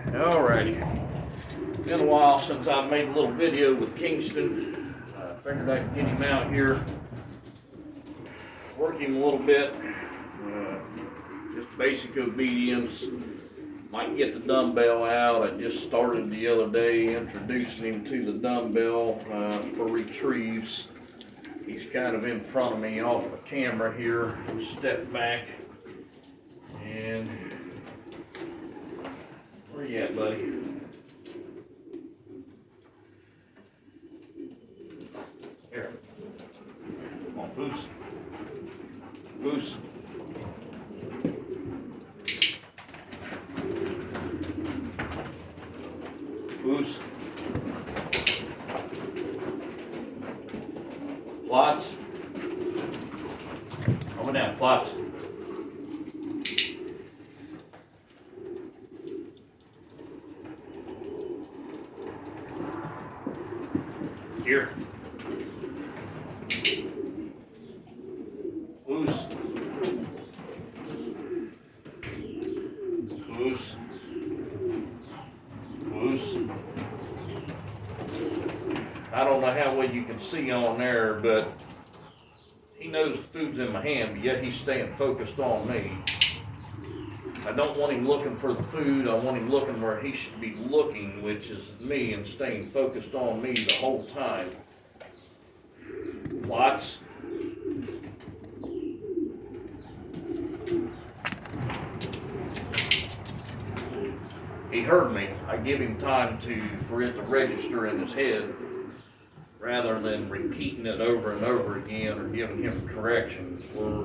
Alrighty. Been a while since I made a little video with Kingston. Figured I'd get him out here, work him a little bit. Just basic obedience. Might get the dumbbell out. I just started the other day introducing him to the dumbbell for retrieves. He's kind of in front of me off the camera here. Step back. And where you at, buddy? Here. Come on, Foos. Foos. Foos. Plots. Over down, plots. Here. Loose. Loose. Loose. I don't know how well you can see on there, but he knows the food's in my hand, but yet he's staying focused on me. I don't want him looking for the food. I want him looking where he should be looking, which is me, and staying focused on me the whole time. Lots. He heard me. I give him time for it to register in his head, rather than repeating it over and over again or giving him corrections. We're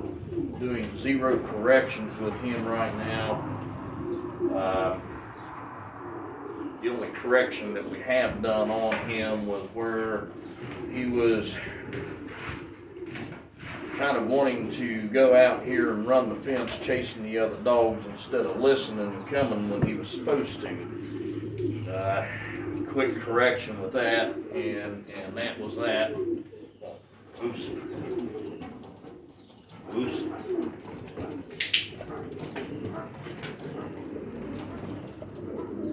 doing 0 corrections with him right now. The only correction that we have done on him was where he was kind of wanting to go out here and run the fence chasing the other dogs instead of listening and coming when he was supposed to. Quick correction with that, and that was that. Loose. Loose.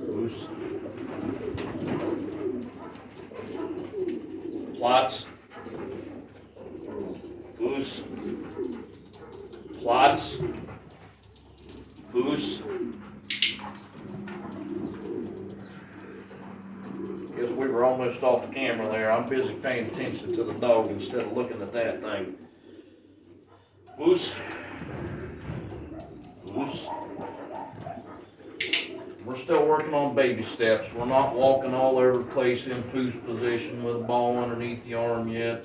Loose. Plots. Loose. Plots. Loose. Guess we were almost off the camera there. I'm busy paying attention to the dog instead of looking at that thing. Loose. Loose. We're still working on baby steps. We're not walking all over the place in Foos position with a ball underneath the arm yet.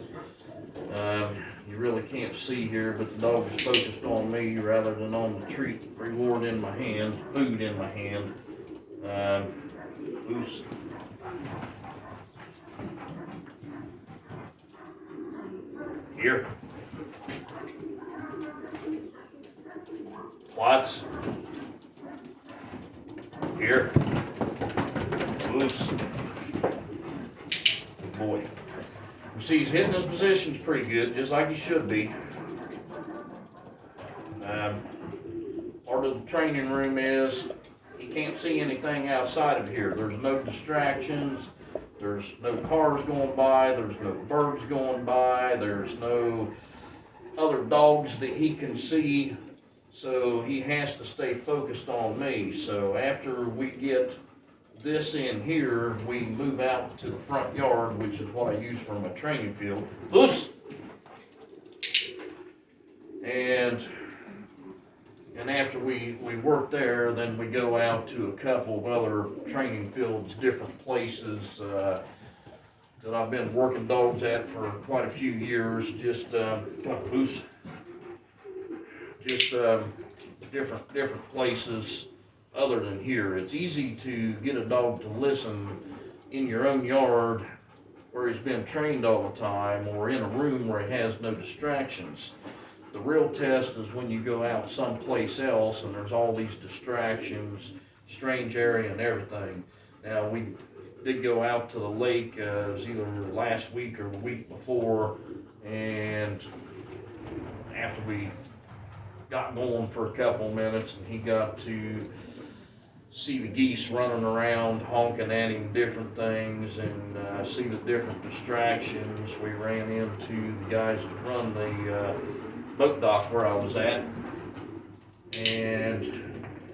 You really can't see here, but the dog is focused on me rather than on the treat reward in my hand, food in my hand. Loose. Here. Plots. Here. Loose. Boy. You see he's hitting his positions pretty good, just like he should be. Part of the training room is he can't see anything outside of here. There's no distractions. There's no cars going by. There's no birds going by. There's no other dogs that he can see. So he has to stay focused on me. So after we get this in here, we move out to the front yard, which is what I use for my training field. Loose! And after we work there, then we go out to a couple of other training fields, different places that I've been working dogs at for quite a few years. Just loose. Just different places other than here. It's easy to get a dog to listen in your own yard where he's been trained all the time, or in a room where he has no distractions. The real test is when you go out someplace else and there's all these distractions, strange area and everything. Now, we did go out to the lake, it was either last week or the week before, and after we got going for a couple minutes and he got to see the geese running around, honking at him, different things, and see the different distractions. We ran into the guys that run the boat dock where I was at, and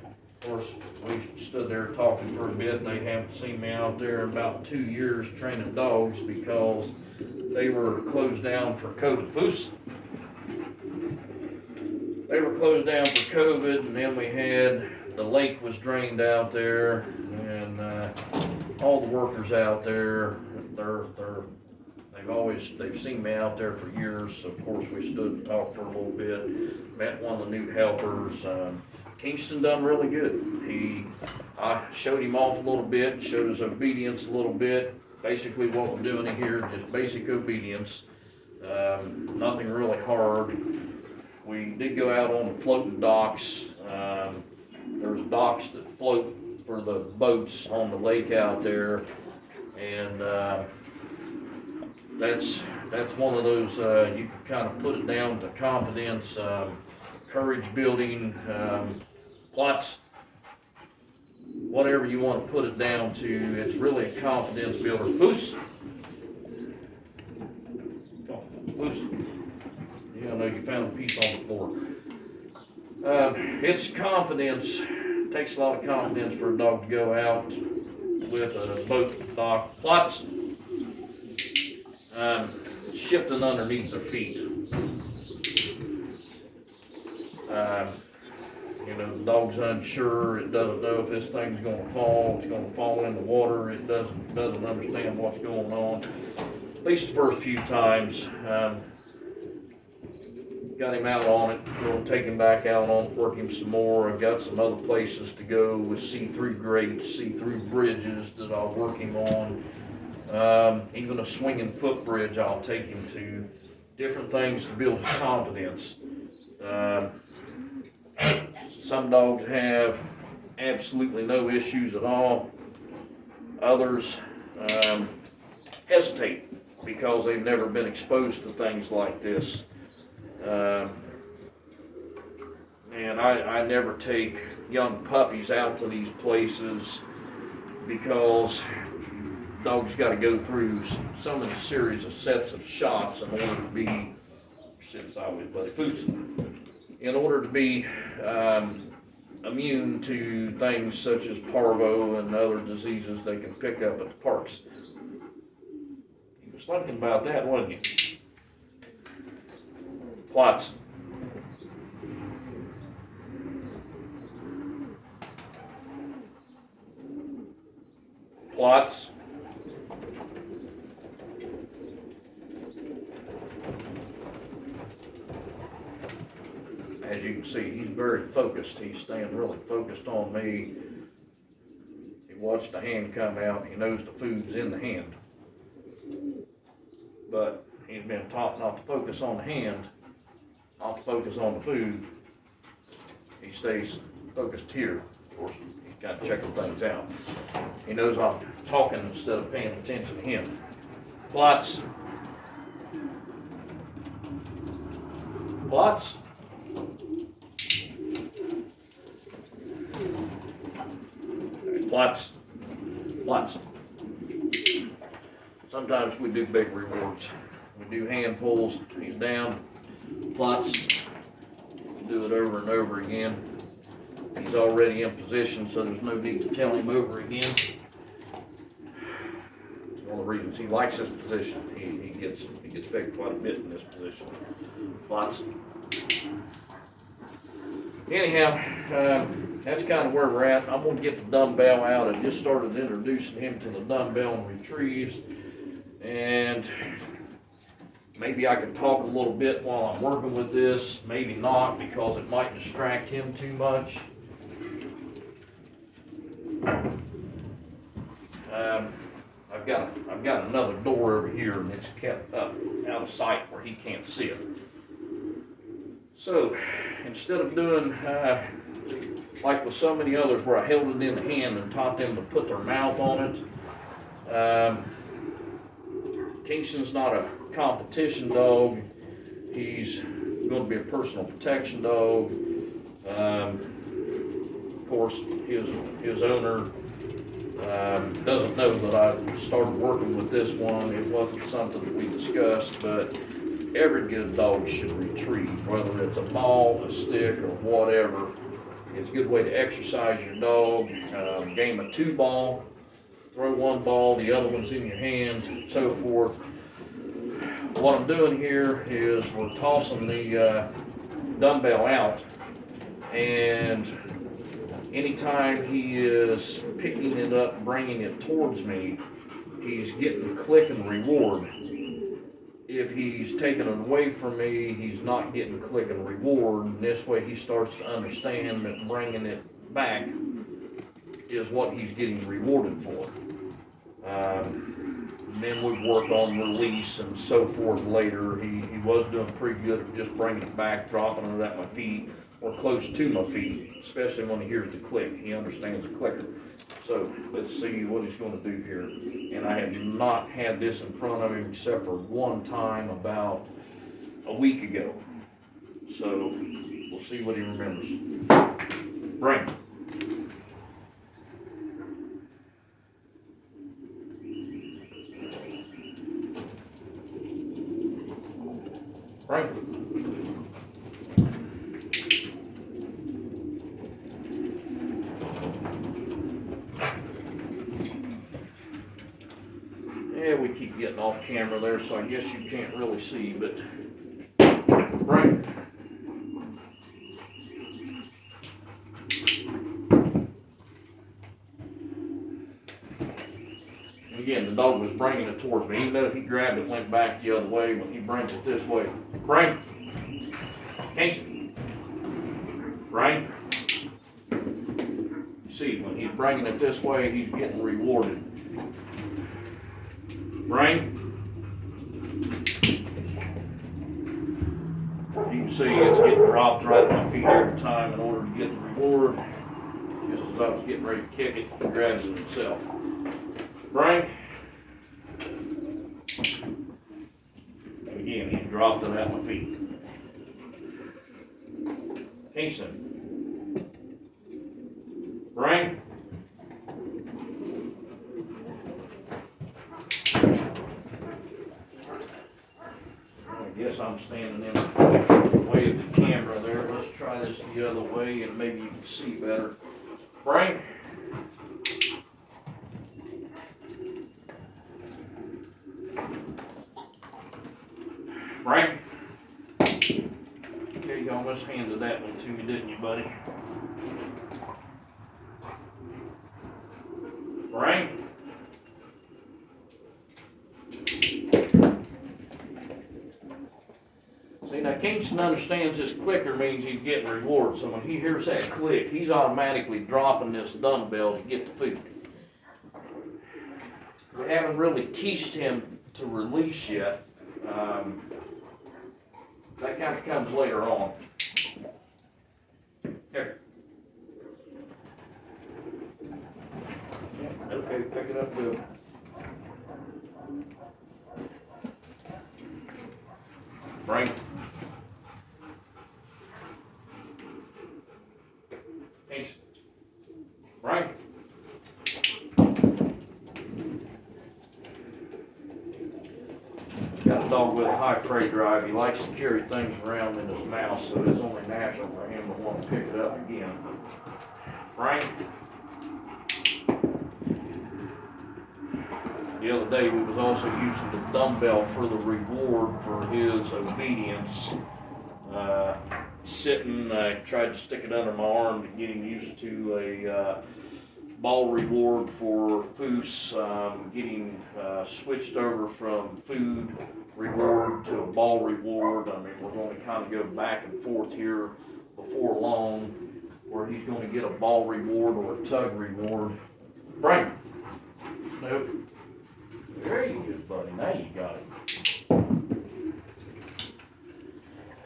of course we stood there talking for a bit. They haven't seen me out there in about 2 years training dogs because they were closed down for COVID. Foos. They were closed down for COVID, and then we had the lake was drained out there, and all the workers out there, they've seen me out there for years. So of course we stood and talked for a little bit. Met one of the new helpers. Kingston done really good. I showed him off a little bit, showed his obedience a little bit. Basically what we're doing here, just basic obedience. Nothing really hard. We did go out on the floating docks. There's docks that float for the boats on the lake out there, and that's one of those, you can kind of put it down to confidence, courage building, plots, whatever you want to put it down to. It's really a confidence builder. Loose. Loose. Yeah, I know you found a piece on the floor. It's confidence. It takes a lot of confidence for a dog to go out with a boat dock. Plots. Shifting underneath their feet. The dog's unsure. It doesn't know if this thing's going to fall. It's going to fall in the water. It doesn't understand what's going on. At least the first few times. Got him out on it. We'll take him back out on it, work him some more. I've got some other places to go with see-through grates, see-through bridges that I'll work him on. Even a swinging footbridge I'll take him to. Different things to build his confidence. Some dogs have absolutely no issues at all. Others hesitate because they've never been exposed to things like this. And I never take young puppies out to these places because dogs got to go through so many series of sets of shots in order to be, in order to be immune to things such as parvo and other diseases they can pick up at the parks. You was thinking about that, wasn't you? Plots. Plots. As you can see, he's very focused. He's staying really focused on me. He watched the hand come out. He knows the food's in the hand. But he's been taught not to focus on the hand, not to focus on the food. He stays focused here. Of course, he's kind of checking things out. He knows I'm talking instead of paying attention to him. Plots. Plots. Plots. Plots. Sometimes we do big rewards. We do handfuls. He's down. Plots. We do it over and over again. He's already in position, so there's no need to tell him over again. It's one of the reasons he likes this position. He gets fed quite a bit in this position. Plots. Anyhow, that's kind of where we're at. I'm going to get the dumbbell out. I just started introducing him to the dumbbell and retrieves. And maybe I can talk a little bit while I'm working with this. Maybe not, because it might distract him too much. I've got another door over here, and it's kept up out of sight where he can't see it. So instead of doing like with so many others where I held it in the hand and taught them to put their mouth on it, Kingston's not a competition dog. He's going to be a personal protection dog. Of course, his owner doesn't know that I started working with this one. It wasn't something that we discussed, but every good dog should retrieve, whether it's a ball, a stick, or whatever. It's a good way to exercise your dog. Game of 2-ball, throw one ball, the other one's in your hand, and so forth. What I'm doing here is we're tossing the dumbbell out, and anytime he is picking it up, bringing it towards me, he's getting click and reward. If he's taking it away from me, he's not getting click and reward. And this way he starts to understand that bringing it back is what he's getting rewarded for. Then we work on release and so forth later. He was doing pretty good at just bringing it back, dropping it at my feet or close to my feet, especially when he hears the click. He understands the clicker. So let's see what he's going to do here. And I have not had this in front of him except for one time about a week ago. So we'll see what he remembers. Bring. Bring. Yeah, we keep getting off camera there, so I guess you can't really see, but bring. And again, the dog was bringing it towards me. Even though he grabbed it, went back the other way, when he brings it this way. Bring. Kingston. Bring. See, when he's bringing it this way, he's getting rewarded. Bring. You can see it's getting dropped right at my feet every time in order to get the reward. Just as I was getting ready to kick it, he grabs it himself. Bring. And again, he dropped it at my feet. Kingston. Bring. I guess I'm standing in the way of the camera there. Let's try this the other way and maybe you can see better. Bring. Bring. Okay, you almost handed that one to me, didn't you, buddy? Bring. See, now Kingston understands this clicker means he's getting reward, so when he hears that click, he's automatically dropping this dumbbell to get the food. We haven't really teached him to release yet. That kind of comes later on. Here. Yeah, okay, pick it up good. Bring. Thanks. Bring. Got a dog with a high prey drive. He likes to carry things around in his mouth, so it's only natural for him to want to pick it up again. Bring. The other day we was also using the dumbbell for the reward for his obedience. Sitting, I tried to stick it under my arm to get him used to a ball reward for foos, getting switched over from food reward to a ball reward. I mean, we're going to kind of go back and forth here before long, where he's going to get a ball reward or a tug reward. Bring. Nope. There you go, buddy. Now you got it.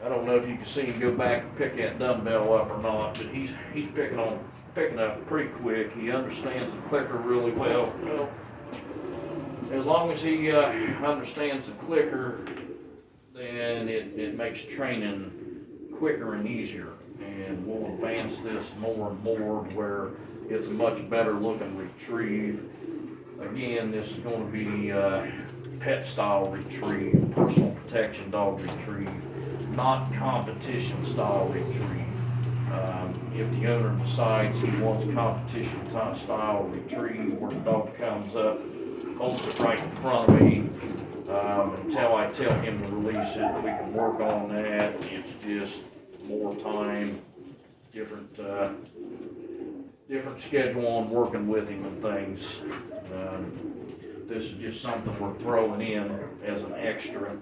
I don't know if you can see him go back and pick that dumbbell up or not, but he's picking up pretty quick. He understands the clicker really well. Well, as long as he understands the clicker, then it makes training quicker and easier. and we'll advance this more and more to where it's a much better looking retrieve. Again, this is going to be pet style retrieve, personal protection dog retrieve, not competition style retrieve. If the owner decides he wants competition style retrieve, where the dog comes up, holds it right in front of me, until I tell him to release it, we can work on that. It's just more time, different schedule on working with him and things. This is just something we're throwing in as an extra.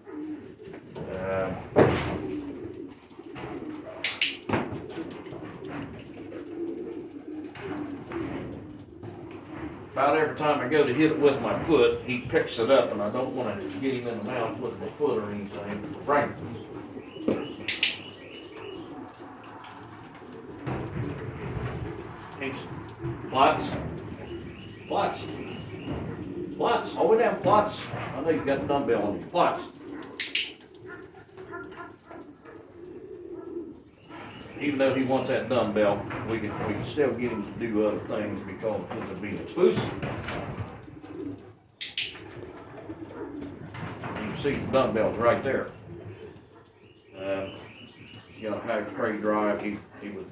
About every time I go to hit it with my foot, he picks it up, and I don't want to get him in the mouth with my foot or anything. Frank. Kingston. Plots. Plots. Plots. All the way down, Plots. I know you've got the dumbbell on you. Plots. Even though he wants that dumbbell, we can still get him to do other things because of his obedience. Foos. You can see the dumbbells right there. He's got a high prey drive. He would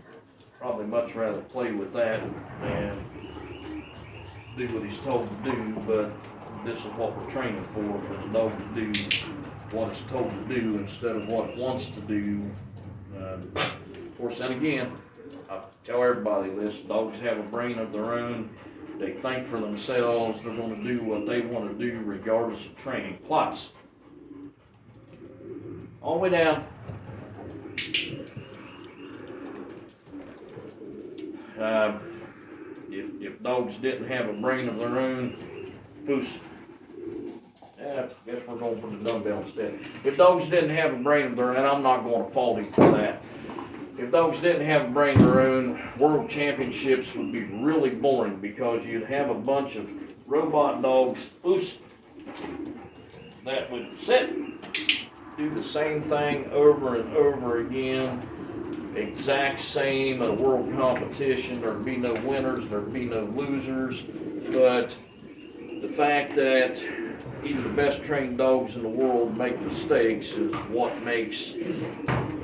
probably much rather play with that than do what he's told to do, but this is what we're training for the dog to do what it's told to do instead of what it wants to do. Of course, and again, I tell everybody this, dogs have a brain of their own. They think for themselves. They're going to do what they want to do regardless of training. Plots. All the way down. If dogs didn't have a brain of their own, foos. I guess we're going for the dumbbell instead. If dogs didn't have a brain of their own, and I'm not going to fault him for that. If dogs didn't have a brain of their own, world championships would be really boring because you'd have a bunch of robot dogs, foos, that would sit, do the same thing over and over again, exact same at a world competition. There'd be no winners, there'd be no losers, but the fact that even the best trained dogs in the world make mistakes is what makes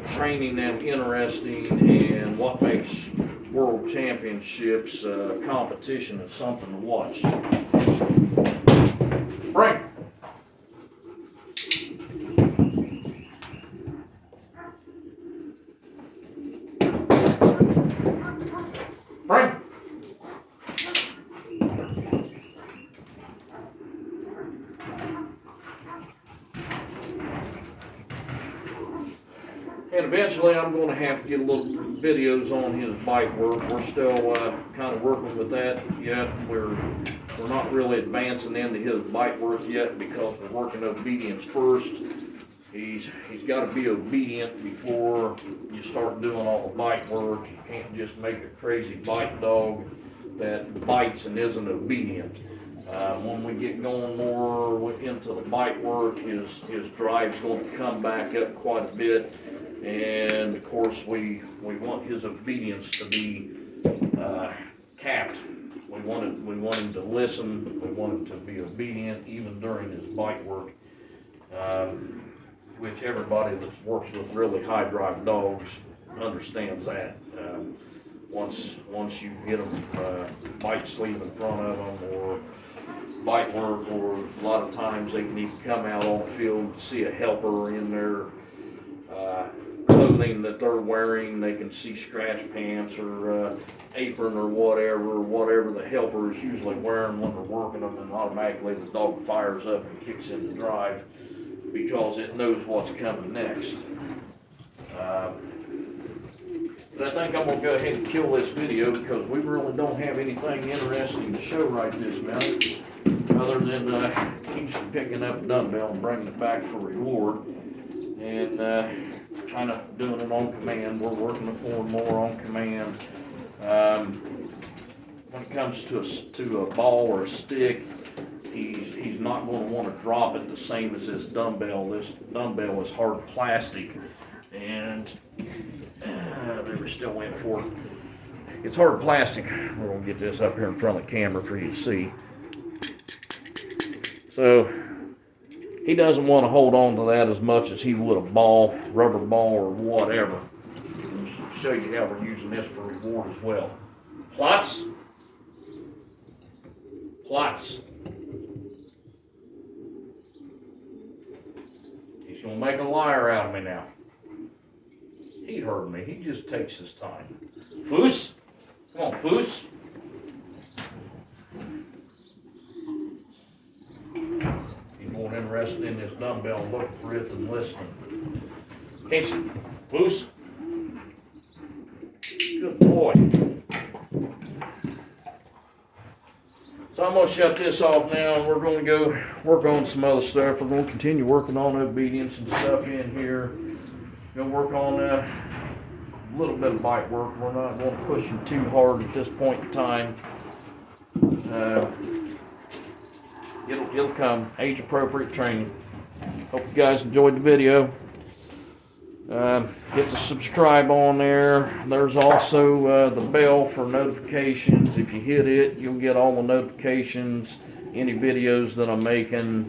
training them interesting and what makes world championships competition is something to watch. Frank. Frank. And eventually I'm going to have to get a little videos on his bite work. We're still kind of working with that yet. We're not really advancing into his bite work yet because we're working obedience first. He's got to be obedient before you start doing all the bite work. You can't just make a crazy bite dog that bites and isn't obedient. When we get going more into the bite work, his drive's going to come back up quite a bit. And of course, we want his obedience to be capped. We want him to listen. We want him to be obedient even during his bite work, which everybody that works with really high drive dogs understands that. Once you get them bite sleeve in front of them or bite work, or a lot of times they can even come out on the field and see a helper in their clothing that they're wearing. They can see scratch pants or apron or whatever the helper is usually wearing when they're working them, and automatically the dog fires up and kicks into drive because it knows what's coming next. But I think I'm going to go ahead and kill this video because we really don't have anything interesting to show right this minute other than Kingston picking up a dumbbell and bringing it back for reward. And kind of doing it on command. We're working with more and more on command. When it comes to a ball or a stick, he's not going to want to drop it the same as this dumbbell. This dumbbell is hard plastic, and there's we still went for it. It's hard plastic. We're gonna get this up here in front of the camera for you to see. So he doesn't want to hold on to that as much as he would a ball, rubber ball, or whatever. I'll show you how we're using this for reward as well. Plots. Plots. He's gonna make a liar out of me now. He heard me. He just takes his time. Foos. Come on, Foos. He's more interested in this dumbbell looking for it than listening. Kingston, Foos. Good boy. So I'm going to shut this off now, and we're going to go work on some other stuff. We're going to continue working on obedience and stuff in here. Going to work on a little bit of bite work. We're not going to push him too hard at this point in time. It'll come. Age-appropriate training. Hope you guys enjoyed the video. Hit the subscribe on there. There's also the bell for notifications. If you hit it, you'll get all the notifications, any videos that I'm making.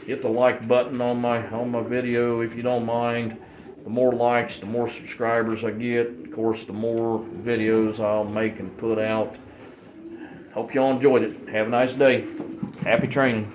Hit the like button on my video if you don't mind. The more likes, the more subscribers I get. Of course, the more videos I'll make and put out. Hope y'all enjoyed it. Have a nice day. Happy training.